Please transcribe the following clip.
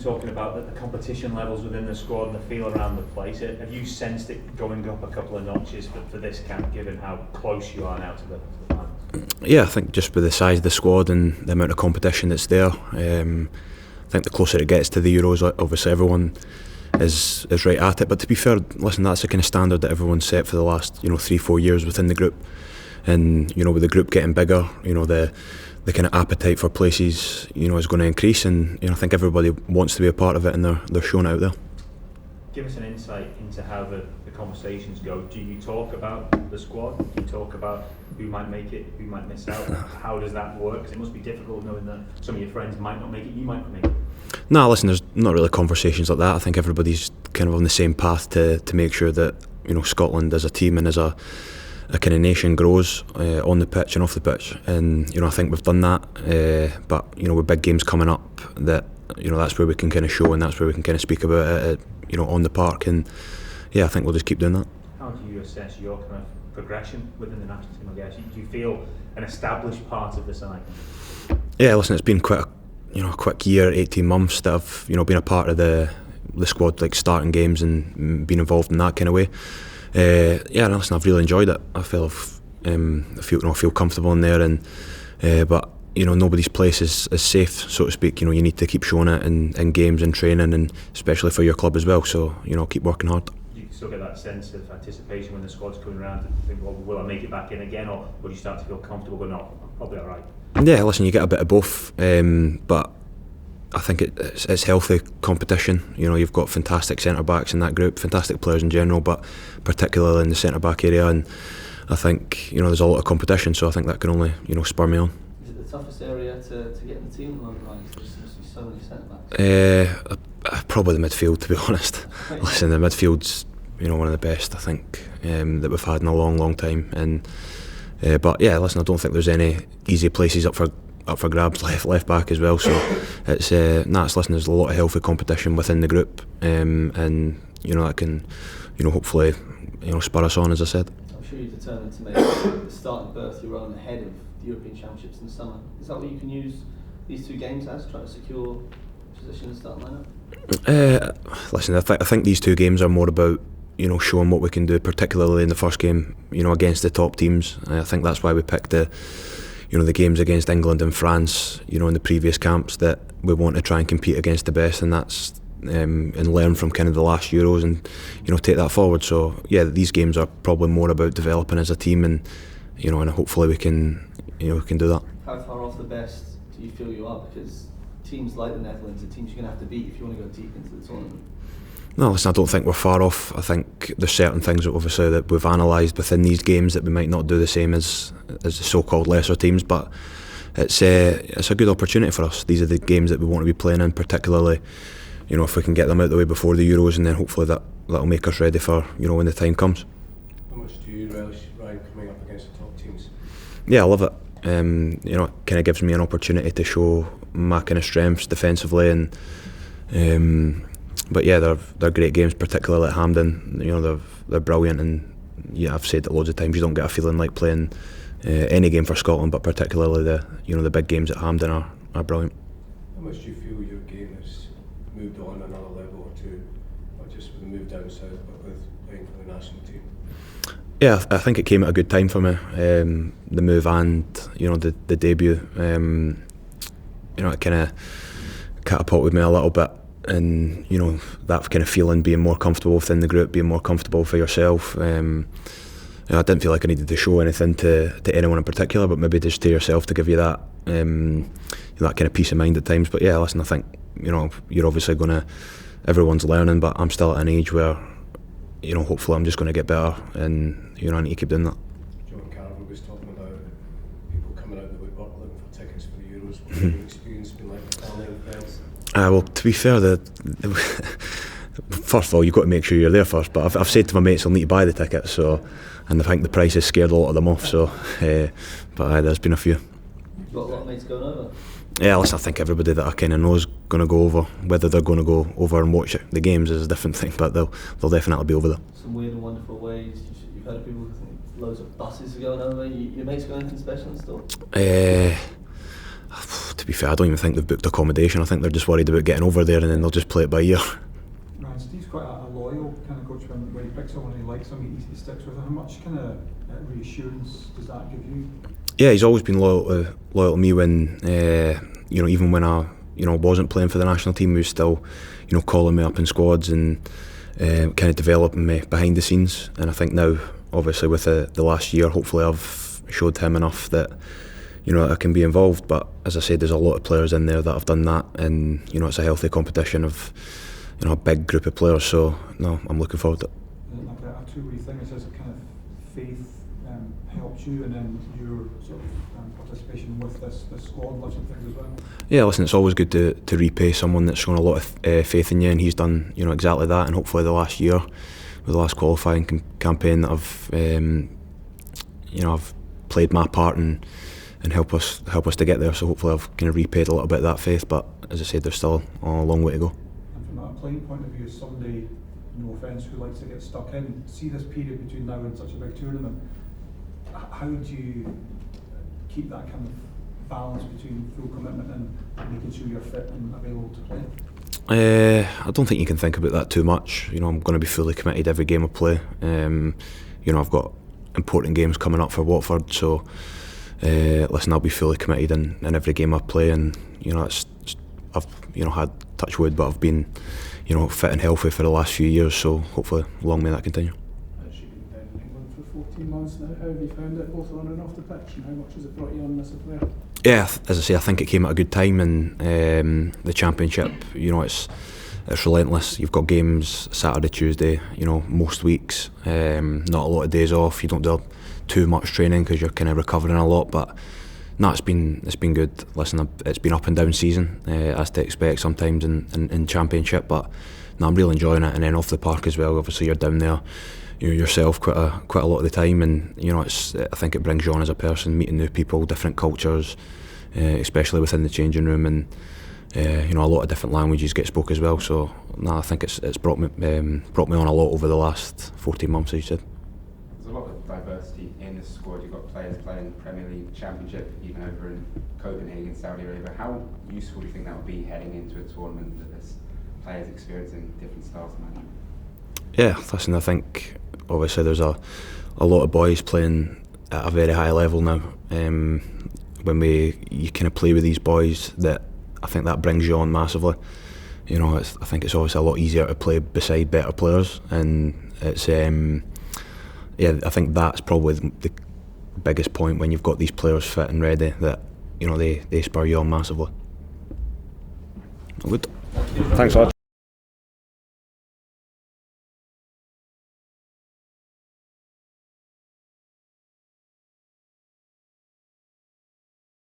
talking about the competition levels within the squad and the feel around the place. Have you sensed it going up a couple of notches for this camp, given how close you are now to the finals? Yeah, I think just with the size of the squad and the amount of competition that's there, I think the closer it gets to the Euros, obviously everyone is right at it. But to be fair, listen, that's the kind of standard that everyone's set for the last 3-4 years within the group. And with the group getting bigger, the kind of appetite for places is going to increase, and I think everybody wants to be a part of it, and they're showing it out there. Give us an insight into how the conversations go. Do you talk about the squad? Do you talk about who might make it, who might miss out? How does that work? 'Cause it must be difficult knowing that some of your friends might not make it, you might not make it. No, listen, there's not really conversations like that. I think everybody's kind of on the same path to make sure that Scotland as a team and as a kind of nation grows on the pitch and off the pitch, and I think we've done that. But with big games coming up, that's where we can kind of show, and that's where we can kind of speak about it, on the park. And yeah, I think we'll just keep doing that. How do you assess your kind of progression within the national team? I guess do you feel an established part of the side? Yeah, listen, it's been quite a quick year, 18 months that I've been a part of the squad, like starting games and being involved in that kind of way. Yeah, listen, I've really enjoyed it. I feel comfortable in there, and but nobody's place is safe, so to speak. You need to keep showing it in games and training, and especially for your club as well. So keep working hard. You still get that sense of anticipation when the squad's coming around and think, well, will I make it back in again, or will you start to feel comfortable going, no, I'm probably all right? Yeah, listen, you get a bit of both, but I think it's healthy competition. You've got fantastic centre backs in that group, fantastic players in general, but particularly in the centre back area, and I think there's a lot of competition, so I think that can only spur me on. Is it the toughest area to get in the team along the lines? There's so many centre backs. Probably the midfield, to be honest. Listen, the midfield's one of the best I think that we've had in a long time, and but yeah, listen, I don't think there's any easy places up for grabs, left back as well. So it's listen, there's a lot of healthy competition within the group, and that can hopefully spur us on, as I said. I'm sure you're determined to make the starting berth your own ahead of the European Championships in the summer. Is that what you can use these two games as, try to secure position in the starting lineup? Listen, I think these two games are more about showing what we can do, particularly in the first game against the top teams. I think that's why we picked the games against England and France in the previous camps, that we want to try and compete against the best, and that's and learn from kind of the last Euros and take that forward. So yeah, these games are probably more about developing as a team, and and hopefully we can do that. How far off the best do you feel you are? Because teams like the Netherlands are teams you're going to have to beat if you want to go deep into the tournament. No, listen, I don't think we're far off. I think there's certain things that obviously that we've analysed within these games that we might not do the same as the so-called lesser teams, but it's a good opportunity for us. These are the games that we want to be playing in, particularly if we can get them out of the way before the Euros, and then hopefully that'll make us ready for when the time comes. How much do you relish, Ryan, coming up against the top teams? Yeah, I love it. It kind of gives me an opportunity to show my kind of strengths defensively, and but yeah, they're great games, particularly at Hampden. They're brilliant, and yeah, I've said it loads of times. You don't get a feeling like playing any game for Scotland, but particularly the big games at Hampden are brilliant. How much do you feel your game has moved on another level or two, not just with the move down south, but with playing for the national team? Yeah, I think it came at a good time for me. The move and the debut, it kind of catapulted me a little bit. And that kind of feeling, being more comfortable within the group, being more comfortable for yourself. I didn't feel like I needed to show anything to anyone in particular, but maybe just to yourself, to give you that that kind of peace of mind at times. But yeah, listen, I think you're obviously everyone's learning, but I'm still at an age where hopefully I'm just going to get better, and I need to keep doing that. John Carver was talking about people coming out of the woodwork looking for tickets for the Euros. What's your experience been like with family and friends? Well, to be fair, first of all, you've got to make sure you're there first. But I've said to my mates, I'll need to buy the tickets. So, and I think the price has scared a lot of them off. So, but there's been a few. You've got a lot of mates going over. Yeah, listen, I think everybody that I kind of know is going to go over. Whether they're going to go over and watch the games is a different thing, but they'll definitely be over there. Some weird and wonderful ways. You've heard of people who think loads of buses are going over. Your mates got anything special in store? To be fair, I don't even think they've booked accommodation. I think they're just worried about getting over there, and then they'll just play it by ear. Ryan, Steve's quite a loyal kind of coach. When he picks someone and he likes them, he sticks with them. How much kind of reassurance does that give you? Yeah, he's always been loyal to me when even when I wasn't playing for the national team, he was still calling me up in squads and kind of developing me behind the scenes. And I think now, obviously with the last year, hopefully I've showed him enough that I can be involved. But as I said, there's a lot of players in there that have done that, and it's a healthy competition of a big group of players. So no, I'm looking forward to it. Like a two-way thing, it says kind of faith helps you, and then your sort of participation with this squad lifts and things as well. Yeah, listen, it's always good to repay someone that's shown a lot of faith in you, and he's done exactly that. And hopefully the last year, with the last qualifying campaign, that I've played my part and help us to get there. So hopefully I've kind of repaid a little bit of that faith. But as I said, there's still a long way to go. And from a playing point of view, somebody, no offence, who likes to get stuck in, see this period between now and such a big tournament, how do you keep that kind of balance between full commitment and making sure you're fit and available to play? I don't think you can think about that too much. I'm going to be fully committed every game I play. I've got important games coming up for Watford, so listen, I'll be fully committed in every game I play. And I've had touch wood, but I've been fit and healthy for the last few years. So hopefully, long may that continue. You've been down in England for 14 months now. How have you found it, both on and off the pitch, and how much has it brought you on as a player? Yeah, as I say, I think it came at a good time, and the Championship, it's relentless. You've got games Saturday, Tuesday, most weeks. Not a lot of days off. You don't do too much training because you're kind of recovering a lot. But no, it's been good. Listen, it's been up and down season, as to expect sometimes in Championship. But no, I'm really enjoying it. And then off the park as well. Obviously, you're down there, yourself quite a lot of the time, and I think it brings you on as a person, meeting new people, different cultures, especially within the changing room, and a lot of different languages get spoke as well. So no, I think it's brought me on a lot over the last 14 months, as you said. There's a lot of diversity in this squad. You've got players playing Premier League, Championship, even over in Copenhagen, Saudi Arabia. How useful do you think that would be heading into a tournament that there's players experiencing different styles of management? Yeah, listen, I think obviously there's a lot of boys playing at a very high level now. When you kind of play with these boys, that I think that brings you on massively. I think it's obviously a lot easier to play beside better players, and it's I think that's probably the biggest point when you've got these players fit and ready, that they spur you on massively. Good. Thanks, lads.